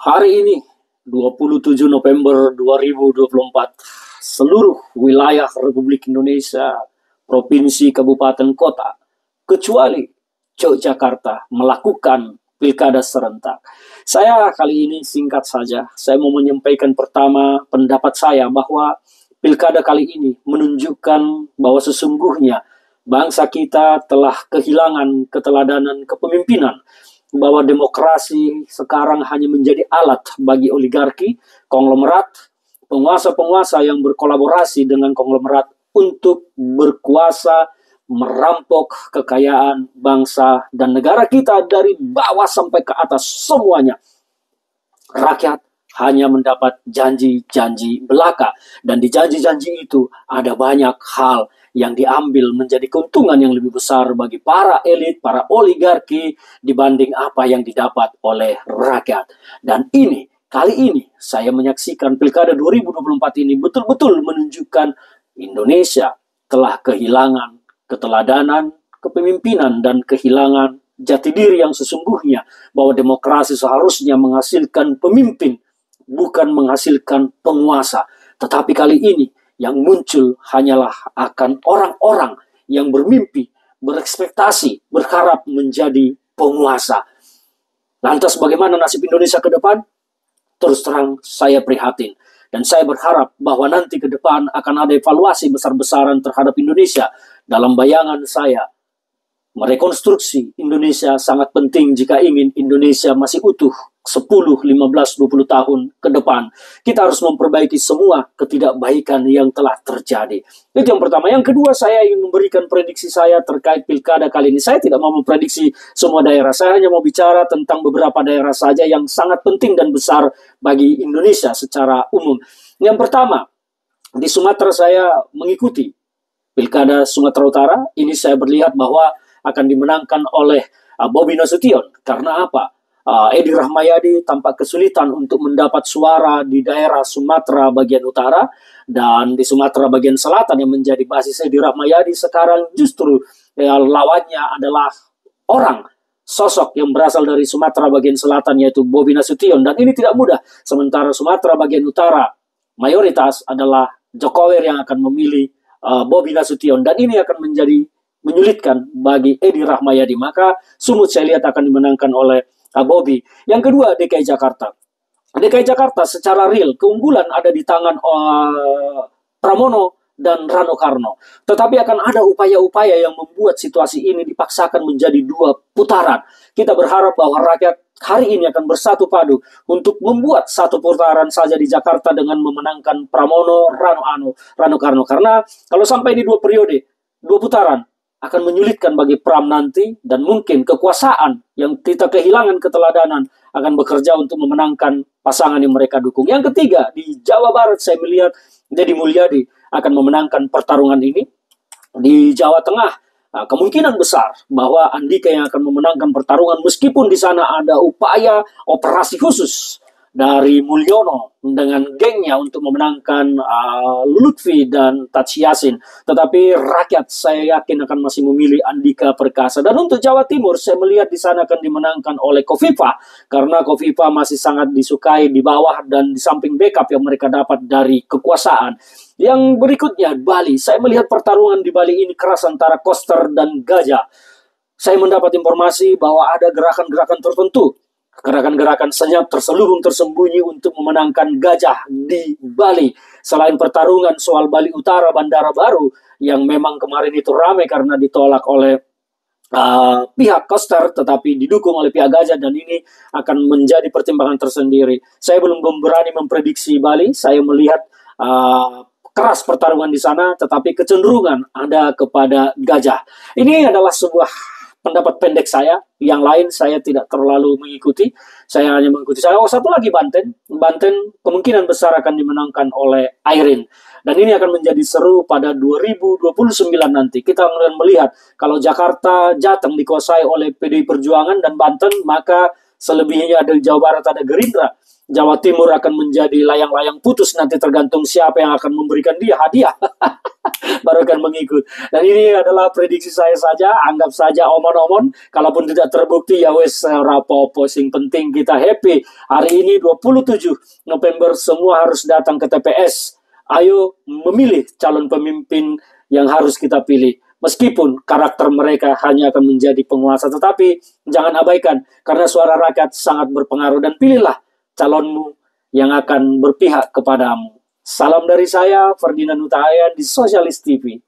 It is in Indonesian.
Hari ini, 27 November 2024, seluruh wilayah Republik Indonesia, provinsi, kabupaten, kota, kecuali Yogyakarta, melakukan pilkada serentak. Saya kali ini singkat saja, saya mau menyampaikan pertama pendapat saya bahwa pilkada kali ini menunjukkan bahwa sesungguhnya bangsa kita telah kehilangan keteladanan kepemimpinan, bahwa demokrasi sekarang hanya menjadi alat bagi oligarki, konglomerat, penguasa-penguasa yang berkolaborasi dengan konglomerat untuk berkuasa, merampok kekayaan bangsa dan negara kita dari bawah sampai ke atas semuanya. Rakyat hanya mendapat janji-janji belaka, dan di janji-janji itu ada banyak hal yang diambil menjadi keuntungan yang lebih besar bagi para elit, para oligarki dibanding apa yang didapat oleh rakyat. Dan kali ini saya menyaksikan pilkada 2024 ini betul-betul menunjukkan Indonesia telah kehilangan keteladanan, kepemimpinan, dan kehilangan jati diri yang sesungguhnya, bahwa demokrasi seharusnya menghasilkan pemimpin, bukan menghasilkan penguasa. Tetapi kali ini yang muncul hanyalah akan orang-orang yang bermimpi, berekspektasi, berharap menjadi penguasa. Lantas bagaimana nasib Indonesia ke depan? Terus terang saya prihatin. Dan saya berharap bahwa nanti ke depan akan ada evaluasi besar-besaran terhadap Indonesia. Dalam bayangan saya, merekonstruksi Indonesia sangat penting jika ingin Indonesia masih utuh 10, 15, 20 tahun ke depan. Kita harus memperbaiki semua ketidakbaikan yang telah terjadi. Itu yang pertama. Yang kedua, saya ingin memberikan prediksi saya terkait pilkada kali ini. Saya tidak mau memprediksi semua daerah. Saya hanya mau bicara tentang beberapa daerah saja yang sangat penting dan besar bagi Indonesia secara umum. Yang pertama, di Sumatera saya mengikuti pilkada Sumatera Utara. Ini saya melihat bahwa akan dimenangkan oleh Bobi Nasution. Karena apa? Edi Rahmayadi tampak kesulitan untuk mendapat suara di daerah Sumatera bagian utara, dan di Sumatera bagian selatan yang menjadi basis Edi Rahmayadi sekarang justru lawannya adalah sosok yang berasal dari Sumatera bagian selatan, yaitu Bobi Nasution, dan ini tidak mudah. Sementara Sumatera bagian utara mayoritas adalah Jokowi yang akan memilih Bobi Nasution, dan ini akan menjadi menyulitkan bagi Edi Rahmayadi. Maka sumut saya lihat akan dimenangkan oleh Bobi. Yang kedua, DKI Jakarta. DKI Jakarta secara real keunggulan ada di tangan Pramono dan Rano Karno. Tetapi akan ada upaya-upaya yang membuat situasi ini dipaksakan menjadi 2 putaran. Kita berharap bahwa rakyat hari ini akan bersatu padu untuk membuat 1 putaran saja di Jakarta dengan memenangkan Pramono, Rano Karno. Karena kalau sampai di 2 periode, 2 putaran, akan menyulitkan bagi Pram nanti, dan mungkin kekuasaan yang kita kehilangan keteladanan akan bekerja untuk memenangkan pasangan yang mereka dukung. Yang ketiga, di Jawa Barat saya melihat Deddy Mulyadi akan memenangkan pertarungan ini. Di Jawa Tengah kemungkinan besar bahwa Andika yang akan memenangkan pertarungan, meskipun di sana ada upaya operasi khusus dari Mulyono dengan gengnya untuk memenangkan Lutfi dan Taci Yasin. Tetapi rakyat saya yakin akan masih memilih Andika Perkasa. Dan untuk Jawa Timur, saya melihat di sana akan dimenangkan oleh Kofifa, karena Kofifa masih sangat disukai di bawah dan di samping backup yang mereka dapat dari kekuasaan. Yang berikutnya, Bali. Saya melihat pertarungan di Bali ini keras antara Koster dan Gajah. Saya mendapat informasi bahwa ada gerakan-gerakan tertentu, gerakan-gerakan senyap terselubung tersembunyi untuk memenangkan Gajah di Bali. Selain pertarungan soal Bali Utara Bandara Baru yang memang kemarin itu ramai karena ditolak oleh pihak Koster, tetapi didukung oleh pihak Gajah, dan ini akan menjadi pertimbangan tersendiri. Saya belum berani memprediksi Bali. Saya melihat keras pertarungan di sana, tetapi kecenderungan ada kepada Gajah. Ini adalah sebuah pendapat pendek saya. Yang lain saya tidak terlalu mengikuti. Saya hanya mengikuti. Satu lagi Banten. Banten kemungkinan besar akan dimenangkan oleh Airin. Dan ini akan menjadi seru pada 2029 nanti. Kita akan melihat kalau Jakarta, Jateng dikuasai oleh PDI Perjuangan dan Banten, maka Selebihnya ada Jawa Barat, ada Gerindra. Jawa Timur akan menjadi layang-layang putus, nanti tergantung siapa yang akan memberikan dia hadiah. Baru akan mengikut. Dan ini adalah prediksi saya saja, anggap saja omon-omon. Kalaupun tidak terbukti, ya wes rapopo. Sing penting kita happy. Hari ini 27 November, semua harus datang ke TPS. Ayo memilih calon pemimpin yang harus kita pilih. Meskipun karakter mereka hanya akan menjadi penguasa, tetapi jangan abaikan, karena suara rakyat sangat berpengaruh. Dan pilihlah calonmu yang akan berpihak kepadamu. Salam dari saya, Ferdinand Hutahayan di Sosialis TV.